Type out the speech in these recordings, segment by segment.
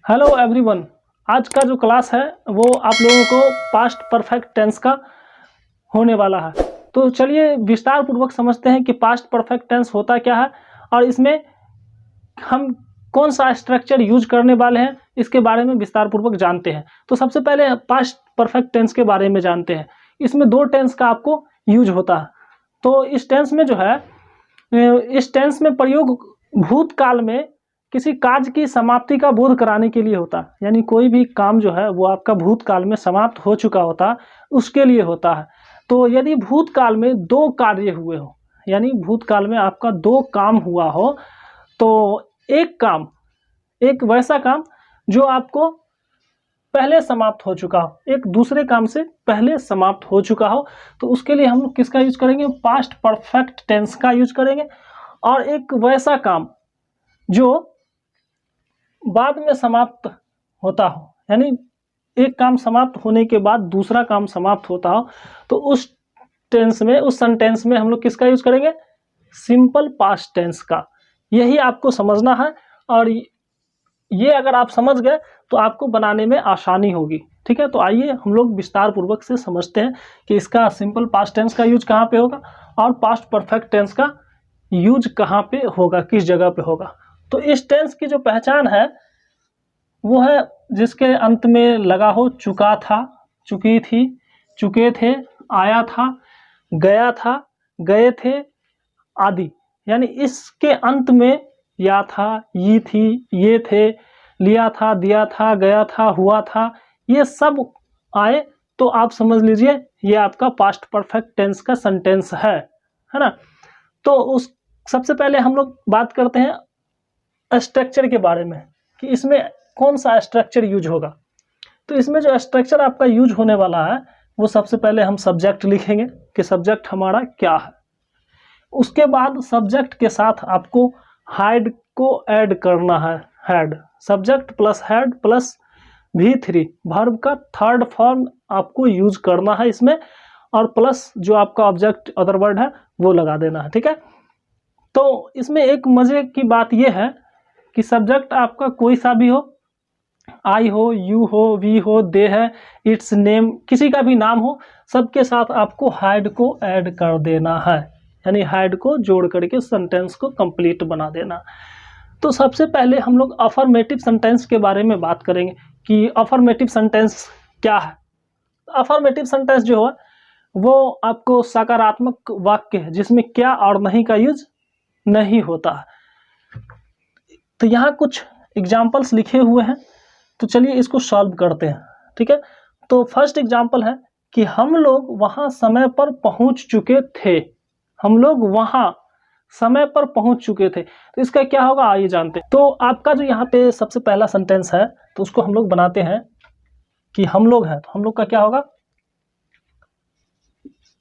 Hello everyone. आज का जो क्लास है वो आप लोगों को पास्ट परफेक्ट टेंस का होने वाला है। तो चलिए विस्तार पूर्वक समझते हैं कि पास्ट परफेक्ट टेंस होता क्या है और इसमें हम कौन सा स्ट्रक्चर यूज करने वाले हैं, इसके बारे में विस्तार पूर्वक जानते हैं। तो सबसे पहले पास्ट परफेक्ट टेंस के बारे में जानते हैं। इसमें दो टेंस का आपको यूज होता है। तो इस टेंस में जो है, इस टेंस में प्रयोग भूतकाल में किसी कार्य की समाप्ति का बोध कराने के लिए होता है। यानी कोई भी काम जो है वो आपका भूतकाल में समाप्त हो चुका होता है, उसके लिए होता है। तो यदि भूतकाल में दो कार्य हुए हो, यानी भूतकाल में आपका दो काम हुआ हो, तो एक काम, एक वैसा काम जो आपको पहले समाप्त हो चुका हो, एक दूसरे काम से पहले समाप्त हो चुका हो, तो उसके लिए हम लोग किसका यूज करेंगे? पास्ट परफेक्ट टेंस का यूज करेंगे। और एक वैसा काम जो बाद में समाप्त होता हो, यानी एक काम समाप्त होने के बाद दूसरा काम समाप्त होता हो, तो उस टेंस में, उस सेंटेंस में हम लोग किसका यूज करेंगे? सिंपल पास्ट टेंस का। यही आपको समझना है और ये अगर आप समझ गए तो आपको बनाने में आसानी होगी। ठीक है, तो आइए हम लोग विस्तार पूर्वक से समझते हैं कि इसका सिंपल पास्ट टेंस का यूज कहाँ पे होगा और पास्ट परफेक्ट टेंस का यूज कहाँ पे होगा, किस जगह पे होगा। तो इस टेंस की जो पहचान है वो है जिसके अंत में लगा हो चुका था, चुकी थी, चुके थे, आया था, गया था, गए थे आदि। यानी इसके अंत में या था, ये थी, ये थे, लिया था, दिया था, गया था, हुआ था, ये सब आए तो आप समझ लीजिए ये आपका पास्ट परफेक्ट टेंस का सेंटेंस है ना। तो उस सबसे पहले हम लोग बात करते हैं स्ट्रक्चर के बारे में कि इसमें कौन सा स्ट्रक्चर यूज होगा। तो इसमें जो स्ट्रक्चर आपका यूज होने वाला है वो सबसे पहले हम सब्जेक्ट लिखेंगे कि सब्जेक्ट हमारा क्या है। उसके बाद सब्जेक्ट के साथ आपको हेड को ऐड करना है। Head, subject plus head plus V3 verb का थर्ड फॉर्म आपको यूज करना है इसमें, और प्लस जो आपका ऑब्जेक्ट अदर वर्ड है वो लगा देना है। ठीक है, तो इसमें एक मजे की बात यह है कि सब्जेक्ट आपका कोई सा भी हो, आई हो, यू हो, वी हो, दे है, इट्स नेम, किसी का भी नाम हो, सबके साथ आपको हैड को ऐड कर देना है। यानी हैड को जोड़ करके सेंटेंस को कंप्लीट बना देना। तो सबसे पहले हम लोग अफर्मेटिव सेंटेंस के बारे में बात करेंगे कि अफर्मेटिव सेंटेंस क्या है। अफर्मेटिव सेंटेंस जो है वो आपको सकारात्मक वाक्य है जिसमें क्या और नहीं का यूज नहीं होता है। तो यहाँ कुछ एग्जाम्पल्स लिखे हुए हैं, तो चलिए इसको सॉल्व करते हैं। ठीक है, तो फर्स्ट एग्जाम्पल है कि हम लोग वहां समय पर पहुंच चुके थे। हम लोग वहां समय पर पहुंच चुके थे, तो इसका क्या होगा आइए जानते हैं। तो आपका जो यहाँ पे सबसे पहला सेंटेंस है तो उसको हम लोग बनाते हैं कि हम लोग हैं, तो हम लोग का क्या होगा?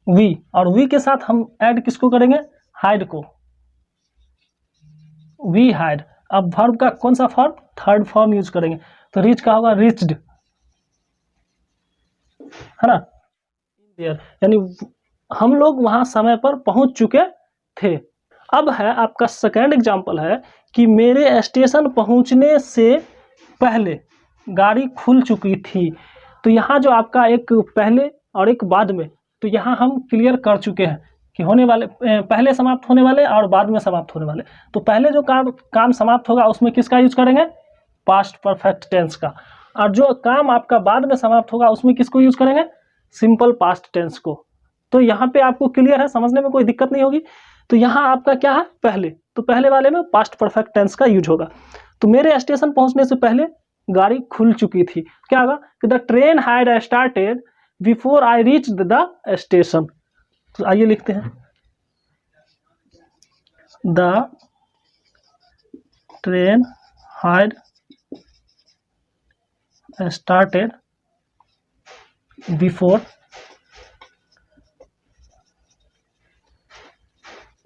वी, और वी के साथ हम ऐड किसको करेंगे? हाइड को। We hide. अब वर्ब का कौन सा फॉर्म? थर्ड फॉर्म यूज करेंगे, तो रीच का होगा रिच्ड, है ना, यानी हम लोग वहां समय पर पहुंच चुके थे। अब है आपका सेकेंड एग्जांपल है कि मेरे स्टेशन पहुंचने से पहले गाड़ी खुल चुकी थी। तो यहाँ जो आपका एक पहले और एक बाद में, तो यहाँ हम क्लियर कर चुके हैं कि होने वाले, पहले समाप्त होने वाले और बाद में समाप्त होने वाले। तो पहले जो काम समाप्त होगा उसमें किसका यूज करेंगे? पास्ट परफेक्ट टेंस का। और जो काम आपका बाद में समाप्त होगा उसमें किसको यूज करेंगे? सिंपल पास्ट टेंस को। तो यहाँ पे आपको क्लियर है, समझने में कोई दिक्कत नहीं होगी। तो यहाँ आपका क्या है? पहले, तो पहले वाले में पास्ट परफेक्ट टेंस का यूज होगा। तो मेरे स्टेशन पहुंचने से पहले गाड़ी खुल चुकी थी, क्या होगा कि the train had started before I reached the station. तो आइए लिखते हैं, the train had started before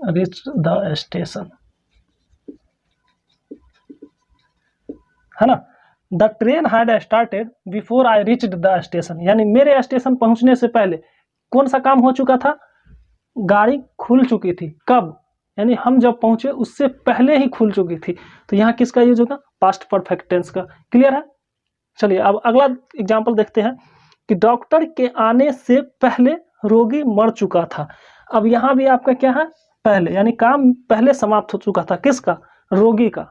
reach the station, है ना। The train had started before I reached the station, यानी मेरे स्टेशन पहुंचने से पहले कौन सा काम हो चुका था? गाड़ी खुल चुकी थी। कब? यानी हम जब पहुंचे उससे पहले ही खुल चुकी थी। तो यहाँ किसका यूज होगा? पास्ट परफेक्ट टेंस का। क्लियर है? चलिए अब अगला एग्जाम्पल देखते हैं कि डॉक्टर के आने से पहले रोगी मर चुका था। अब यहाँ भी आपका क्या है, पहले, यानी काम पहले समाप्त हो चुका था। किसका? रोगी का।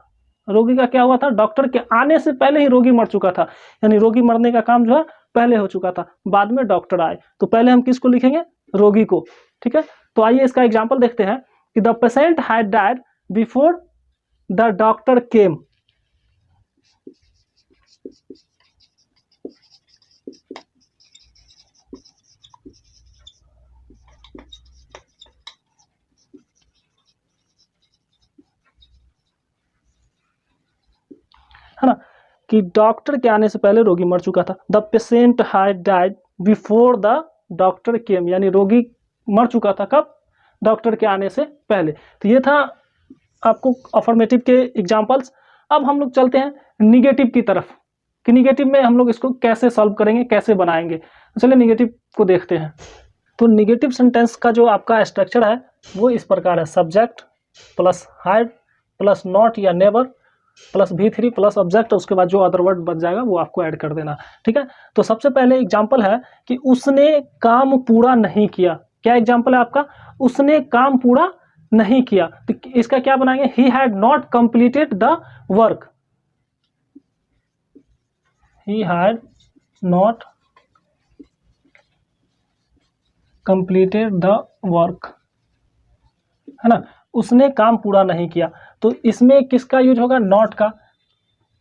रोगी का क्या हुआ था? डॉक्टर के आने से पहले ही रोगी मर चुका था, यानी रोगी मरने का काम जो है पहले हो चुका था, बाद में डॉक्टर आए। तो पहले हम किसको लिखेंगे? रोगी को। ठीक है, तो आइए इसका एग्जाम्पल देखते हैं कि the patient had died before the doctor केम। है ना, कि डॉक्टर के आने से पहले रोगी मर चुका था। The patient had died before the doctor केम, यानी रोगी मर चुका था कब? डॉक्टर के आने से पहले। तो ये था आपको अफर्मेटिव के एग्जाम्पल्स। अब हम लोग चलते हैं निगेटिव की तरफ कि निगेटिव में हम लोग इसको कैसे सॉल्व करेंगे, कैसे बनाएंगे। चलिए निगेटिव को देखते हैं। तो निगेटिव सेंटेंस का जो आपका स्ट्रक्चर है वो इस प्रकार है, subject plus had plus not या never plus V3 plus object, उसके बाद जो अदर वर्ड बच जाएगा वो आपको ऐड कर देना। ठीक है, तो सबसे पहले एग्जाम्पल है कि उसने काम पूरा नहीं किया। क्या एग्जाम्पल है आपका? उसने काम पूरा नहीं किया। तो इसका क्या बनाएंगे? He had not completed the work. He had not completed the work, है ना, उसने काम पूरा नहीं किया। तो इसमें किसका यूज होगा? नॉट का।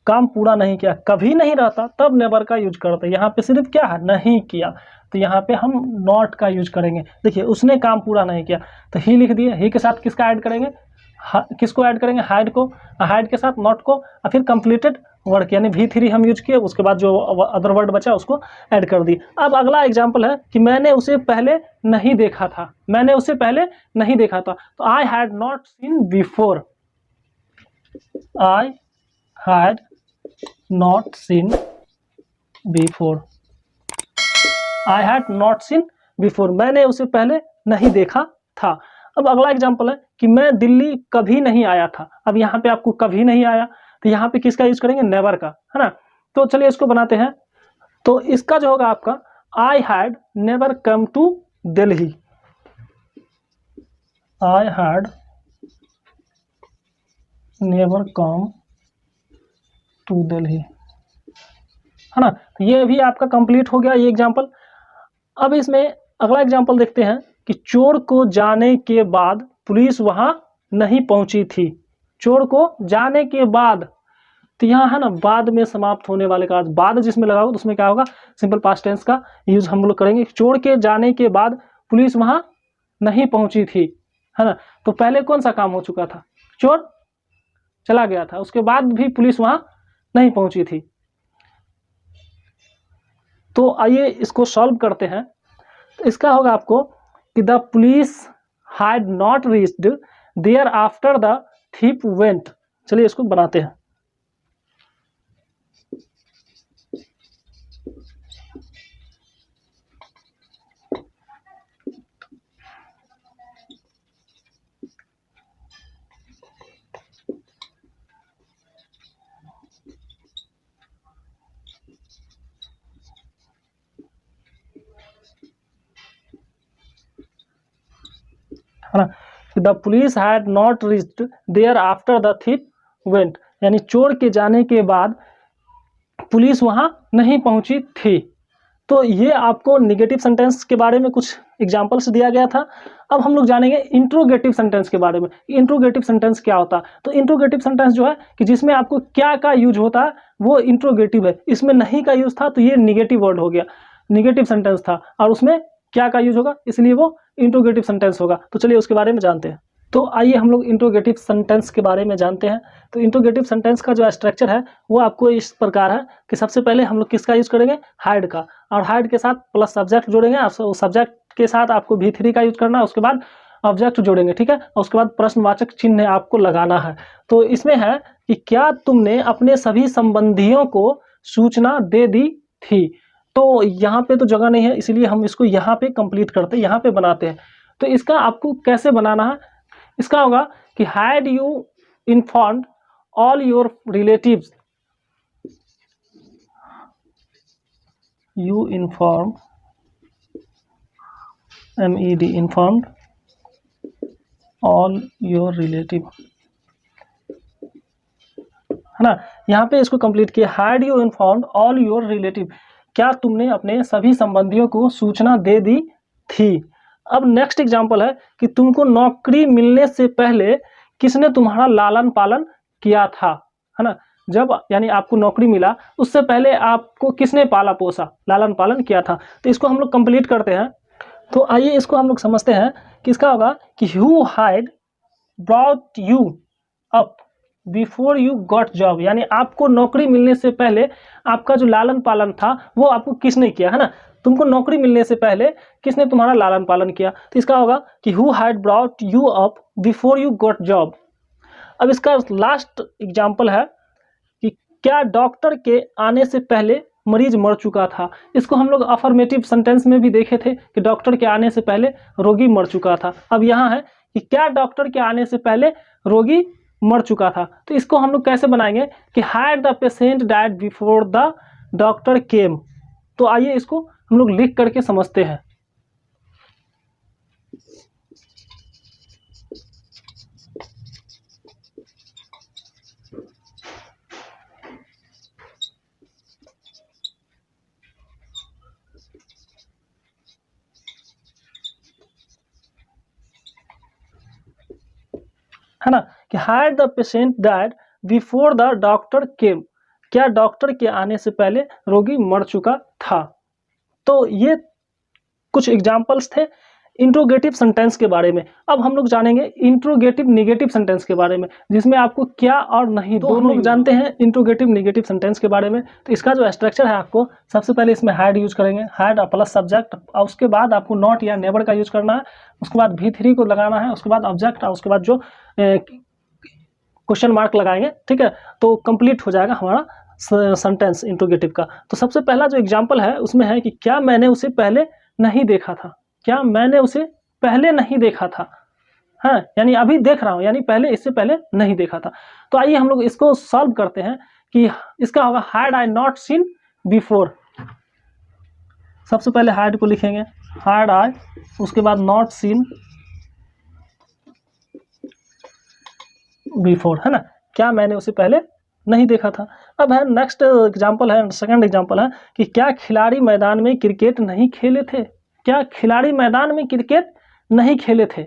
काम पूरा नहीं किया, कभी नहीं रहता तब नेवर का यूज करते। यहाँ पे सिर्फ क्या है? नहीं किया, तो यहाँ पे हम नॉट का यूज करेंगे। देखिए उसने काम पूरा नहीं किया, तो ही लिख दिए। ही के साथ किसका ऐड करेंगे? किसको ऐड करेंगे? हाइड को। हाइड के साथ नॉट को, और फिर कंप्लीटेड वर्क यानी V3 हम यूज किए, उसके बाद जो अदर वर्ड बचा उसको ऐड कर दिए। अब अगला एग्जाम्पल है कि मैंने उसे पहले नहीं देखा था। मैंने उसे पहले नहीं देखा था, तो I had not seen before. I had not seen before. I had not seen before, मैंने उसे पहले नहीं देखा था। अब अगला एग्जाम्पल है कि मैं दिल्ली कभी नहीं आया था। अब यहाँ पे आपको कभी नहीं आया, तो यहाँ पे किसका यूज करेंगे? नेवर का, है ना। तो चलिए इसको बनाते हैं। तो इसका जो होगा आपका, I had never come to Delhi. I had never come to Delhi, है ना। ये भी आपका कंप्लीट हो गया ये एग्जाम्पल। अब इसमें अगला एग्जाम्पल देखते हैं कि चोर को जाने के बाद पुलिस वहां नहीं पहुंची थी। चोर को जाने के बाद, तो यहाँ है ना बाद में समाप्त होने वाले का बाद जिसमें लगा हो तो उसमें क्या होगा? सिंपल पास्ट टेंस का यूज हम लोग करेंगे। चोर के जाने के बाद पुलिस वहां नहीं पहुंची थी, है ना। तो पहले कौन सा काम हो चुका था? चोर चला गया था, उसके बाद भी पुलिस वहां नहीं पहुंची थी। तो आइए इसको सॉल्व करते हैं। तो इसका होगा आपको कि the police had not reached there after the thief went. चलिए इसको बनाते हैं। है ना, the police had not reached there after the thief went, यानी चोर के जाने के बाद पुलिस वहां नहीं पहुंची थी। तो ये आपको निगेटिव सेंटेंस के बारे में कुछ एग्जांपल्स दिया गया था। अब हम लोग जानेंगे इंट्रोगेटिव सेंटेंस के बारे में। इंट्रोगेटिव सेंटेंस क्या होता है? तो इंट्रोगेटिव सेंटेंस जो है कि जिसमें आपको क्या का यूज होता है वो इंट्रोगेटिव है। इसमें नहीं का यूज था तो ये निगेटिव वर्ड हो गया, निगेटिव सेंटेंस था, और उसमें क्या का यूज होगा इसलिए वो इंट्रोगेटिव सेंटेंस होगा। तो चलिए उसके बारे में जानते हैं। तो आइए हम लोग इंट्रोगेटिव सेंटेंस के बारे में जानते हैं। तो इंट्रोगेटिव सेंटेंस का जो स्ट्रक्चर है वो आपको इस प्रकार है कि सबसे पहले हम लोग किसका यूज करेंगे? हाइड का, और हाइड के साथ प्लस सब्जेक्ट जोड़ेंगे। सब्जेक्ट के साथ आपको V3 का यूज करना है, उसके बाद ऑब्जेक्ट जोड़ेंगे, ठीक है। और उसके बाद प्रश्नवाचक चिन्ह आपको लगाना है। तो इसमें है कि क्या तुमने अपने सभी संबंधियों को सूचना दे दी थी। तो यहाँ पे तो जगह नहीं है इसलिए हम इसको यहाँ पे कंप्लीट करते हैं, यहाँ पे बनाते हैं। तो इसका आपको कैसे बनाना है? इसका होगा कि had you informed all your relatives you informed, MED informed all your relative, है ना। यहाँ पे इसको कंप्लीट किया, had you informed all your relative, क्या तुमने अपने सभी संबंधियों को सूचना दे दी थी। अब नेक्स्ट एग्जांपल है कि तुमको नौकरी मिलने से पहले किसने तुम्हारा लालन पालन किया था, है ना। जब यानी आपको नौकरी मिला उससे पहले आपको किसने पाला पोसा, लालन पालन किया था। तो इसको हम लोग कंप्लीट करते हैं। तो आइए इसको हम लोग समझते हैं। किसका होगा कि who had brought you up before you got job, यानी आपको नौकरी मिलने से पहले आपका जो लालन पालन था वो आपको किसने किया, है ना। तुमको नौकरी मिलने से पहले किसने तुम्हारा लालन पालन किया। तो इसका होगा कि who had brought you up before you got job. अब इसका लास्ट एग्जाम्पल है कि क्या डॉक्टर के आने से पहले मरीज मर चुका था। इसको हम लोग अफर्मेटिव सेंटेंस में भी देखे थे कि डॉक्टर के आने से पहले रोगी मर चुका था। अब यहाँ है कि क्या डॉक्टर के आने से पहले रोगी मर चुका था। तो इसको हम लोग कैसे बनाएंगे कि had the patient died before the doctor केम। तो आइए इसको हम लोग लिख करके समझते हैं। है ना कि had the patient died before the doctor केम, क्या डॉक्टर के आने से पहले रोगी मर चुका था। तो ये कुछ एग्जाम्पल्स थे इंट्रोगेटिव सेंटेंस के बारे में। अब हम लोग जानेंगे इंट्रोगेटिव निगेटिव सेंटेंस के बारे में, जिसमें आपको क्या और नहीं तो हम लोग जानते हैं इंट्रोगेटिव निगेटिव सेंटेंस के बारे में। तो इसका जो स्ट्रक्चर है, आपको सबसे पहले इसमें हैड यूज करेंगे, हैड प्लस सब्जेक्ट, और उसके बाद आपको नॉट या नेवर का यूज करना है, उसके बाद V3 को लगाना है, उसके बाद ऑब्जेक्ट, और उसके बाद जो क्वेश्चन मार्क लगाएंगे, ठीक है। तो कंप्लीट हो जाएगा हमारा सेंटेंस इंट्रोगेटिव का। तो सबसे पहला जो एग्जाम्पल है उसमें है कि क्या मैंने उसे पहले नहीं देखा था, क्या मैंने उसे पहले नहीं देखा था, हाँ, यानी अभी देख रहा हूँ, यानी पहले इससे पहले नहीं देखा था। तो आइए हम लोग इसको सॉल्व करते हैं कि इसका होगा had I not seen before. सबसे पहले हैड को लिखेंगे, हैड आई, उसके बाद नॉट सीन बिफोर, है ना, क्या मैंने उसे पहले नहीं देखा था। अब है नेक्स्ट एग्जाम्पल है, सेकंड एग्जाम्पल है कि क्या खिलाड़ी मैदान में क्रिकेट नहीं खेले थे, क्या खिलाड़ी मैदान में क्रिकेट नहीं खेले थे।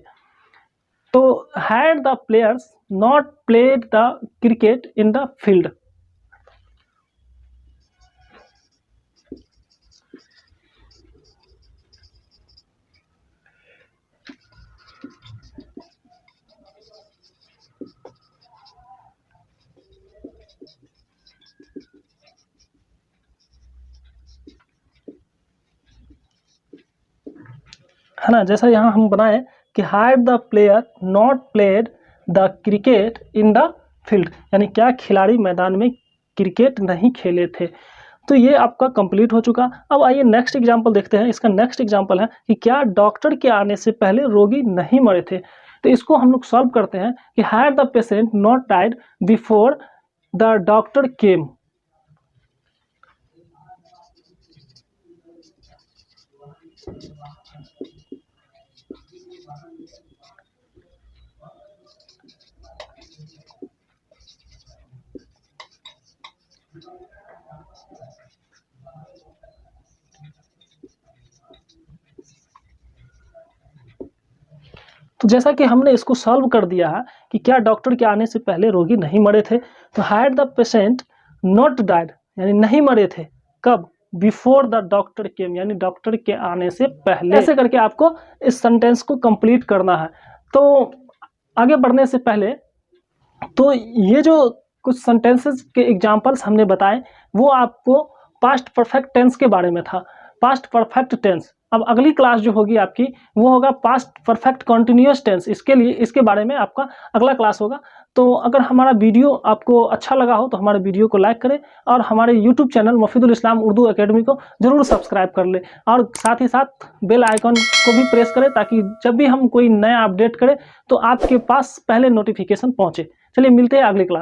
तो had the players not played the cricket in the field. है ना, जैसा यहाँ हम बनाए कि had the player not played the cricket in the field, यानी क्या खिलाड़ी मैदान में क्रिकेट नहीं खेले थे। तो ये आपका कंप्लीट हो चुका। अब आइए नेक्स्ट एग्जांपल देखते हैं। इसका नेक्स्ट एग्जांपल है कि क्या डॉक्टर के आने से पहले रोगी नहीं मरे थे। तो इसको हम लोग सॉल्व करते हैं कि had the patient not died before the doctor केम। तो जैसा कि हमने इसको सॉल्व कर दिया है कि क्या डॉक्टर के आने से पहले रोगी नहीं मरे थे, तो had the patient not died, यानी नहीं मरे थे कब, बिफोर द डॉक्टर केम, यानी डॉक्टर के आने से पहले। ऐसे करके आपको इस सेंटेंस को कंप्लीट करना है। तो आगे बढ़ने से पहले, तो ये जो कुछ सेंटेंसेस के एग्जांपल्स हमने बताए वो आपको पास्ट परफेक्ट टेंस के बारे में था, पास्ट परफेक्ट टेंस। अब अगली क्लास जो होगी आपकी वो होगा पास्ट परफेक्ट कॉन्टिन्यूअस टेंस। इसके लिए इसके बारे में आपका अगला क्लास होगा। तो अगर हमारा वीडियो आपको अच्छा लगा हो तो हमारे वीडियो को लाइक करें और हमारे यूट्यूब चैनल मफीदुल इस्लाम उर्दू एकेडमी को जरूर सब्सक्राइब कर लें, और साथ ही साथ बेल आइकन को भी प्रेस करें ताकि जब भी हम कोई नया अपडेट करें तो आपके पास पहले नोटिफिकेशन पहुँचे। चलिए मिलते हैं अगली क्लास।